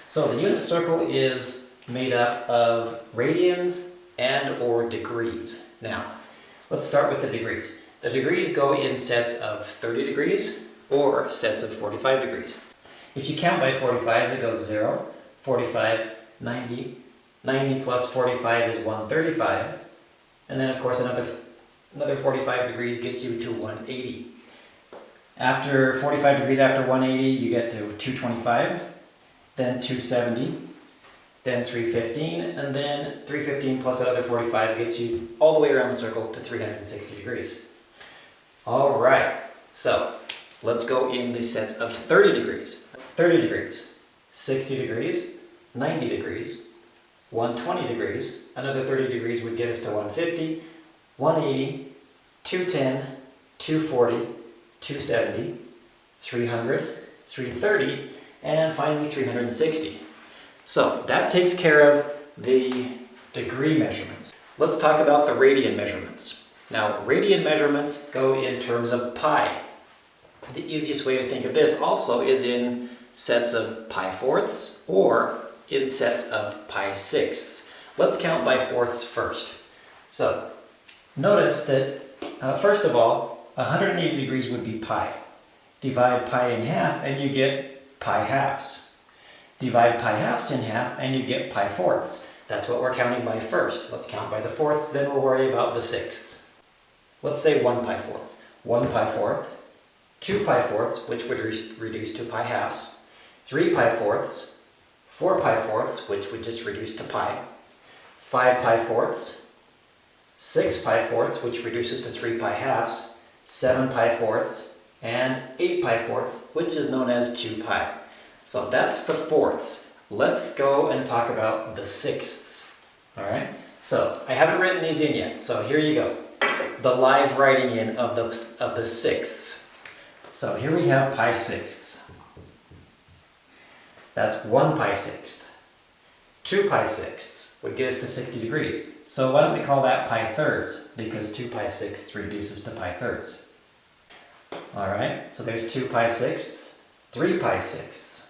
So the unit circle is made up of radians and or degrees. Now, let's start with the degrees. The degrees go in sets of 30 degrees or sets of 45 degrees. If you count by 45s, it goes 0, 45, 90. 90 plus 45 is 135. And then, of course, another 45 degrees gets you to 180. After 45 degrees after 180, you get to 225, then 270, then 315, and then 315 plus another 45 gets you all the way around the circle to 360 degrees. All right, so let's go in the sets of 30 degrees. 30 degrees, 60 degrees, 90 degrees, 120 degrees, another 30 degrees would get us to 150, 180, 210, 240, 270, 300, 330, and finally 360. So that takes care of the degree measurements. Let's talk about the radian measurements. Now, radian measurements go in terms of pi. The easiest way to think of this also is in sets of pi fourths or in sets of pi sixths. Let's count by fourths first. So notice that first of all, 180 degrees would be pi. Divide pi in half and you get pi halves. Divide pi halves in half and you get pi fourths. That's what we're counting by first. Let's count by the fourths, then we'll worry about the sixths. Let's say 1 pi fourths. 1 pi fourth, 2 pi fourths, which would reduce to pi halves, 3 pi fourths, 4 pi fourths, which would just reduce to pi, 5 pi fourths, 6 pi fourths, which reduces to 3 pi halves, 7 pi fourths, and 8 pi fourths, which is known as 2 pi. So that's the fourths. Let's go and talk about the sixths. All right. So I haven't written these in yet. So here you go. The live writing in of the sixths. So here we have pi sixths. That's 1 pi sixth. 2 pi sixths would get us to 60 degrees. So why don't we call that pi thirds? Because 2 pi sixths reduces to pi thirds. All right. So there's 2 pi sixths, 3 pi sixths.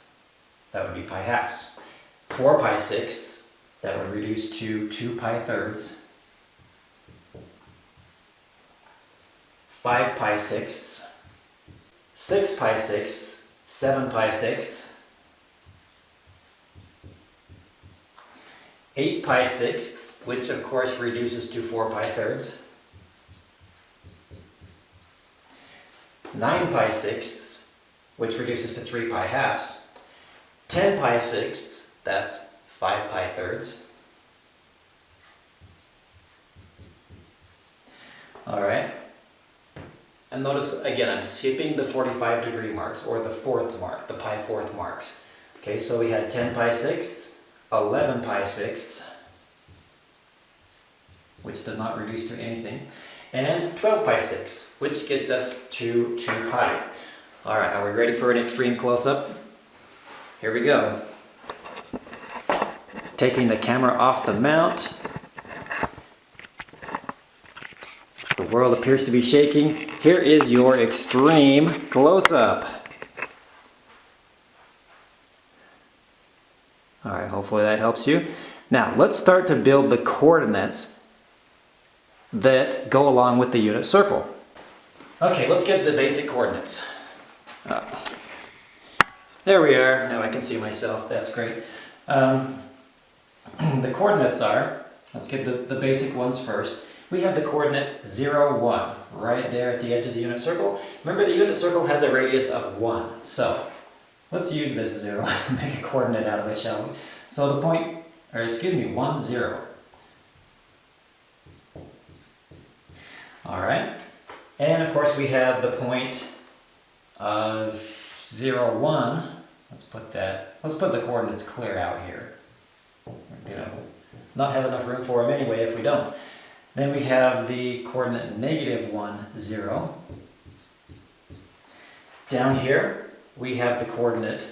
That would be pi halves. 4 pi sixths, that would reduce to 2 pi thirds. 5 pi sixths, 6 pi sixths, 7 pi sixths, 8 pi sixths, which of course reduces to 4 pi thirds. 9 pi sixths, which reduces to 3 pi halves. 10 pi sixths, that's 5 pi thirds. All right. And notice, again, I'm skipping the 45 degree marks, or the fourth mark, the pi fourth marks. Okay, so we had 10 pi sixths, 11 pi sixths, which does not reduce to anything, and 12 pi sixths, which gets us to 2 pi. All right, are we ready for an extreme close-up? Here we go. Taking the camera off the mount. The world appears to be shaking. Here is your extreme close-up. All right, hopefully that helps you. Now, let's start to build the coordinates that go along with the unit circle. Okay, let's get the basic coordinates. There we are. Now I can see myself. That's great. The coordinates are, let's get the basic ones first. We have the coordinate 0, 1, right there at the edge of the unit circle. Remember, the unit circle has a radius of 1. So let's use this 0 and make a coordinate out of it, shall we? So the point, or excuse me, 1, 0. All right. And of course we have the point of 0, 1. Let's put the coordinates clear out here. We're gonna not have enough room for them anyway if we don't. Then we have the coordinate negative 1, 0. Down here we have the coordinate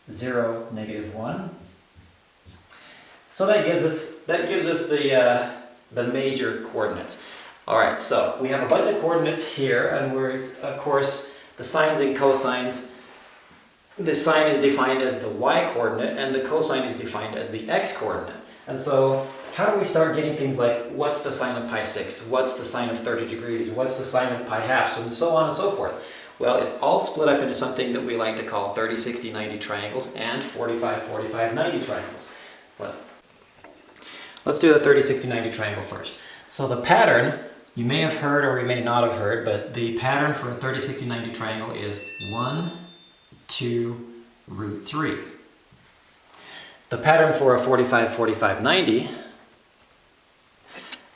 0, negative 1. So that gives us the major coordinates. All right, so we have a bunch of coordinates here, and we're, of course, the sines and cosines the sine is defined as the y-coordinate and the cosine is defined as the x-coordinate. And so how do we start getting things like what's the sine of pi 6, what's the sine of 30 degrees, what's the sine of pi halves, and so on and so forth? Well, it's all split up into something that we like to call 30, 60, 90 triangles and 45, 45, 90 triangles. Let's do the 30, 60, 90 triangle first. So the pattern, you may have heard or you may not have heard, but the pattern for a 30, 60, 90 triangle is 1, 2, root 3. The pattern for a 45, 45, 90,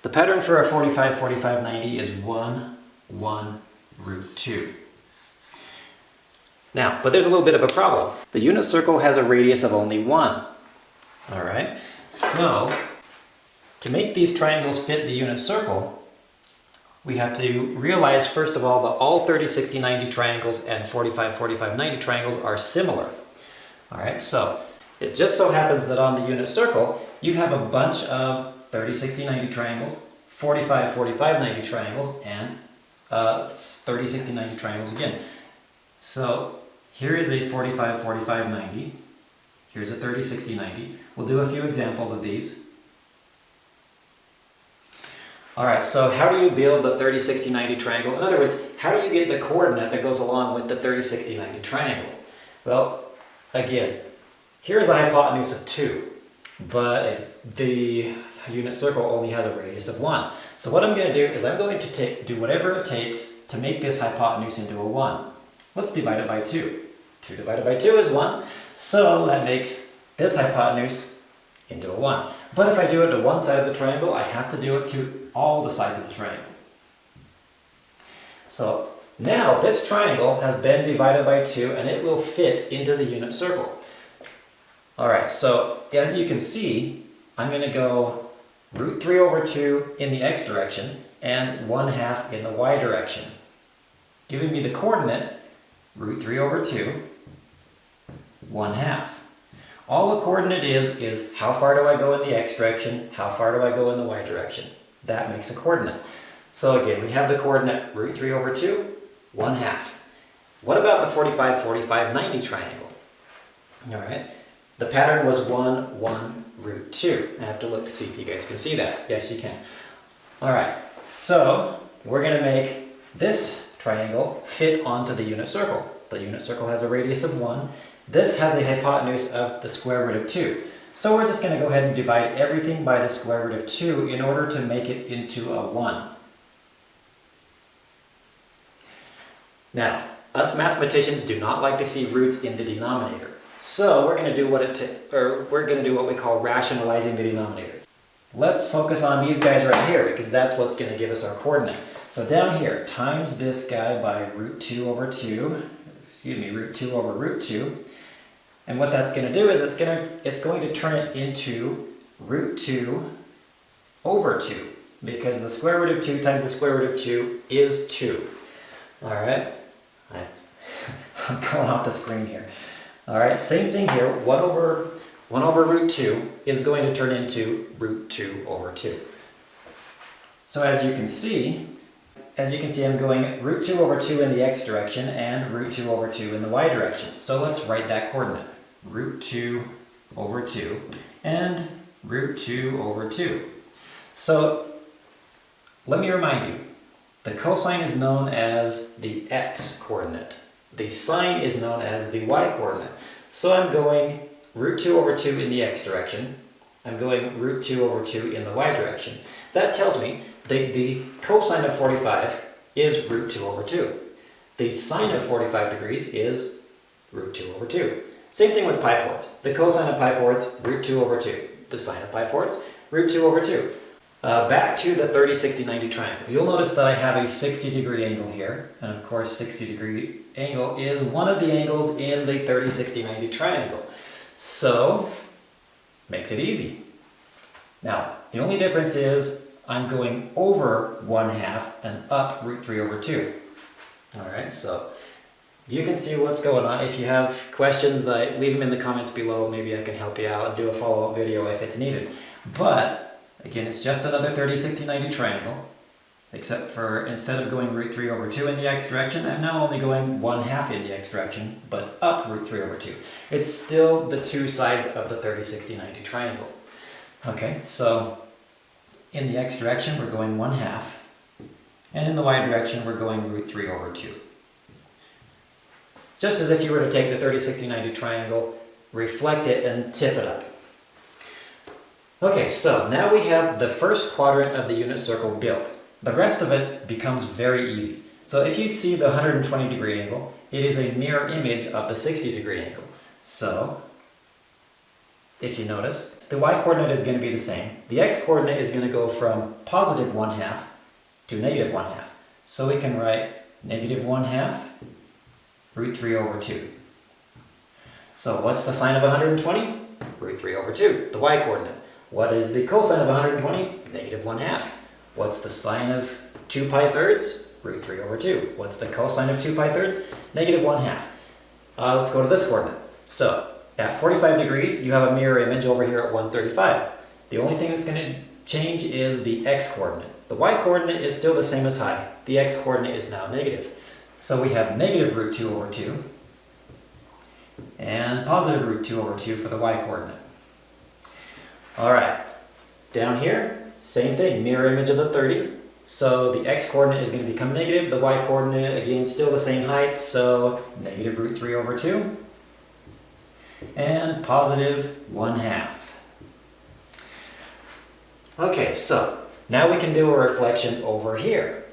the pattern for a 45, 45, 90 is 1, 1, root 2. Now, but there's a little bit of a problem. The unit circle has a radius of only 1. All right, so to make these triangles fit the unit circle, we have to realize, first of all, that all 30, 60, 90 triangles and 45, 45, 90 triangles are similar. All right, so it just so happens that on the unit circle, you have a bunch of 30, 60, 90 triangles, 45, 45, 90 triangles, and 30, 60, 90 triangles again. So here is a 45, 45, 90. Here's a 30, 60, 90. We'll do a few examples of these. All right, so how do you build the 30, 60, 90 triangle? In other words, how do you get the coordinate that goes along with the 30, 60, 90 triangle? Well, again, here's a hypotenuse of 2, but the unit circle only has a radius of 1. So what I'm going to do is I'm going to do whatever it takes to make this hypotenuse into a 1. Let's divide it by 2. 2 divided by 2 is 1, so that makes this hypotenuse into a 1. But if I do it to one side of the triangle, I have to do it to all the sides of the triangle. So now this triangle has been divided by 2 and it will fit into the unit circle. Alright, so as you can see, I'm going to go root 3 over 2 in the x direction and 1/2 in the y direction, giving me the coordinate root 3 over 2, 1/2. All the coordinate is how far do I go in the x direction, how far do I go in the y direction. That makes a coordinate. So again, we have the coordinate root 3 over 2, 1/2. What about the 45, 45, 90 triangle? All right, the pattern was 1, 1, root 2. I have to look to see if you guys can see that. Yes, you can. All right, so we're going to make this triangle fit onto the unit circle. The unit circle has a radius of 1. This has a hypotenuse of the square root of 2. So we're just going to go ahead and divide everything by the square root of 2 in order to make it into a 1. Now, us mathematicians do not like to see roots in the denominator. So we're going to do what we call rationalizing the denominator. Let's focus on these guys right here because that's what's going to give us our coordinate. So down here, times this guy by root 2 over 2, root 2 over root 2. And what that's going to do is it's going to turn it into root 2 over 2 because the square root of 2 times the square root of 2 is 2. All right, I'm going off the screen here. All right, same thing here. 1 over root 2 is going to turn into root 2 over 2. So as you can see, I'm going root 2 over 2 in the x direction and root 2 over 2 in the y direction. So let's write that coordinate. Root 2 over 2 and root 2 over 2. So let me remind you, the cosine is known as the x coordinate. The sine is known as the y coordinate. So I'm going root 2 over 2 in the x direction. I'm going root 2 over 2 in the y direction. That tells me the cosine of 45 is root 2 over 2. The sine of 45 degrees is root 2 over 2. Same thing with pi fourths. The cosine of pi fourths, root 2 over 2. The sine of pi fourths, root 2 over 2. Back to the 30, 60, 90 triangle. You'll notice that I have a 60-degree angle here. And of course, 60-degree angle is one of the angles in the 30, 60, 90 triangle. So, makes it easy. Now, the only difference is I'm going over 1/2 and up root 3 over 2. All right, so you can see what's going on. If you have questions, leave them in the comments below. Maybe I can help you out and do a follow-up video if it's needed. But, again, it's just another 30, 60, 90 triangle. except for instead of going root 3 over 2 in the x direction, I'm now only going 1/2 in the x direction, but up root 3 over 2. It's still the two sides of the 30, 60, 90 triangle. Okay, so in the x direction, we're going 1/2, and in the y direction, we're going root 3 over 2. Just as if you were to take the 30, 60, 90 triangle, reflect it, and tip it up. Okay, so now we have the first quadrant of the unit circle built. The rest of it becomes very easy. So if you see the 120 degree angle, it is a mirror image of the 60 degree angle. So, if you notice, the y-coordinate is going to be the same. The x-coordinate is going to go from positive 1/2 to negative 1/2. So we can write negative 1/2 root 3 over 2. So what's the sine of 120? Root 3 over 2, the y-coordinate. What is the cosine of 120? Negative 1/2. What's the sine of 2 pi thirds? Root 3 over 2. What's the cosine of 2 pi thirds? Negative 1/2. Let's go to this coordinate. So, at 45 degrees, you have a mirror image over here at 135. The only thing that's going to change is the x-coordinate. The y-coordinate is still the same as high. The x-coordinate is now negative. So we have negative root 2 over 2 and positive root 2 over 2 for the y-coordinate. Alright, down here, same thing, mirror image of the 30. So the x-coordinate is going to become negative. The y-coordinate, again, still the same height, so negative root 3 over 2 and positive 1/2. Okay, so now we can do a reflection over here.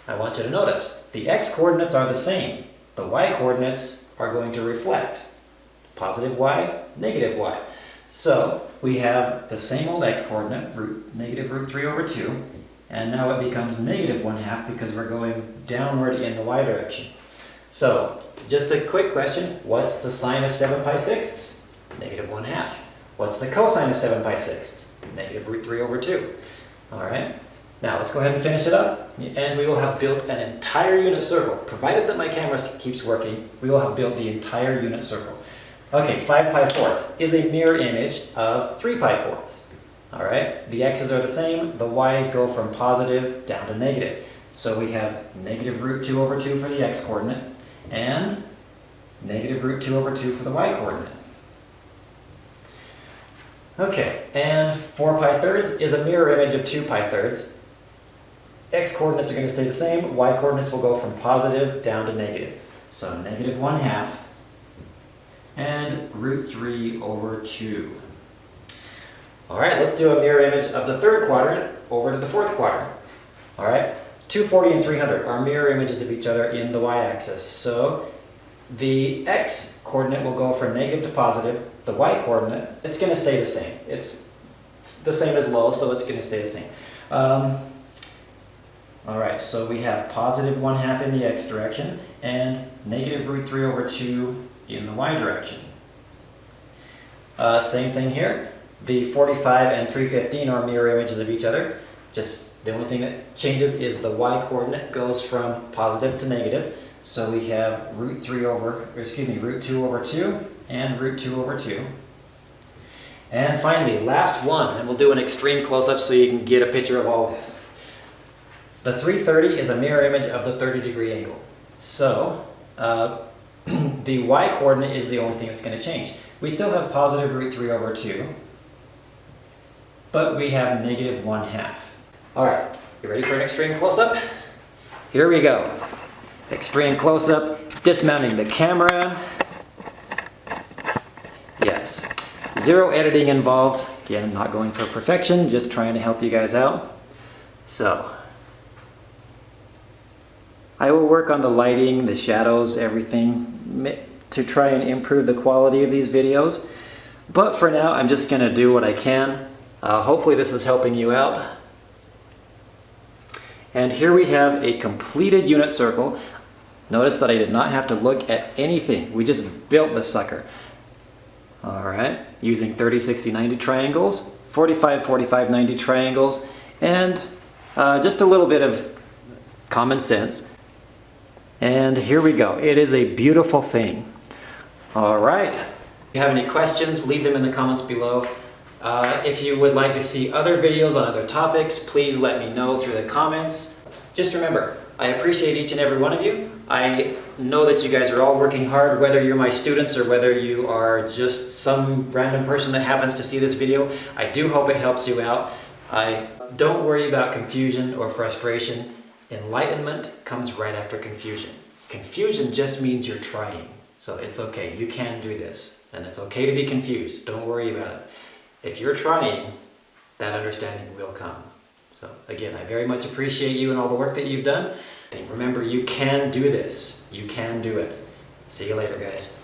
I want you to notice, the x-coordinates are the same. The y-coordinates are going to reflect. Positive y, negative y. So we have the same old x-coordinate, negative root 3 over 2, and now it becomes negative 1/2 because we're going downward in the y direction. So, just a quick question, what's the sine of 7 pi sixths? Negative 1/2. What's the cosine of 7 pi sixths? Negative root 3 over 2. Alright, now let's go ahead and finish it up, and we will have built an entire unit circle. Provided that my camera keeps working, we will have built the entire unit circle. Okay, 5 pi fourths is a mirror image of 3 pi fourths. Alright, the x's are the same, the y's go from positive down to negative. So we have negative root 2 over 2 for the x-coordinate, and negative root 2 over 2 for the y-coordinate. Okay, and 4 pi thirds is a mirror image of 2 pi thirds. X-coordinates are going to stay the same, y-coordinates will go from positive down to negative. So negative 1/2 and root 3 over 2. Alright, let's do a mirror image of the third quadrant over to the fourth quadrant. Alright, 240 and 300 are mirror images of each other in the y-axis. So the x-coordinate will go from negative to positive. The y-coordinate, it's going to stay the same. It's the same as low, so it's going to stay the same. Alright, so we have positive 1/2 in the x direction and negative root 3 over 2 in the y direction. Same thing here. The 45 and 315 are mirror images of each other. Just the only thing that changes is the y-coordinate goes from positive to negative. So we have root 2 over 2 and root 2 over 2. And finally, last one, and we'll do an extreme close-up so you can get a picture of all this. The 330 is a mirror image of the 30 degree angle. So the y-coordinate is the only thing that's going to change. We still have positive root 3 over 2, but we have negative 1/2. Alright, you ready for an extreme close-up? Here we go. Extreme close-up, dismounting the camera. Yes, zero editing involved. Again, I'm not going for perfection, just trying to help you guys out. So, I will work on the lighting, the shadows, everything to try and improve the quality of these videos. But for now, I'm just going to do what I can. Hopefully this is helping you out. And here we have a completed unit circle. Notice that I did not have to look at anything. We just built the sucker. Alright, using 30, 60, 90 triangles, 45, 45, 90 triangles, and just a little bit of common sense. And here we go. It is a beautiful thing. Alright. If you have any questions, leave them in the comments below. If you would like to see other videos on other topics, please let me know through the comments. Just remember, I appreciate each and every one of you. I know that you guys are all working hard, whether you're my students or whether you are just some random person that happens to see this video. I do hope it helps you out. Don't worry about confusion or frustration. Enlightenment comes right after confusion. Confusion just means you're trying. So it's okay, you can do this. And it's okay to be confused, don't worry about it. If you're trying, that understanding will come. So again, I very much appreciate you and all the work that you've done. And remember, you can do this. You can do it. See you later, guys.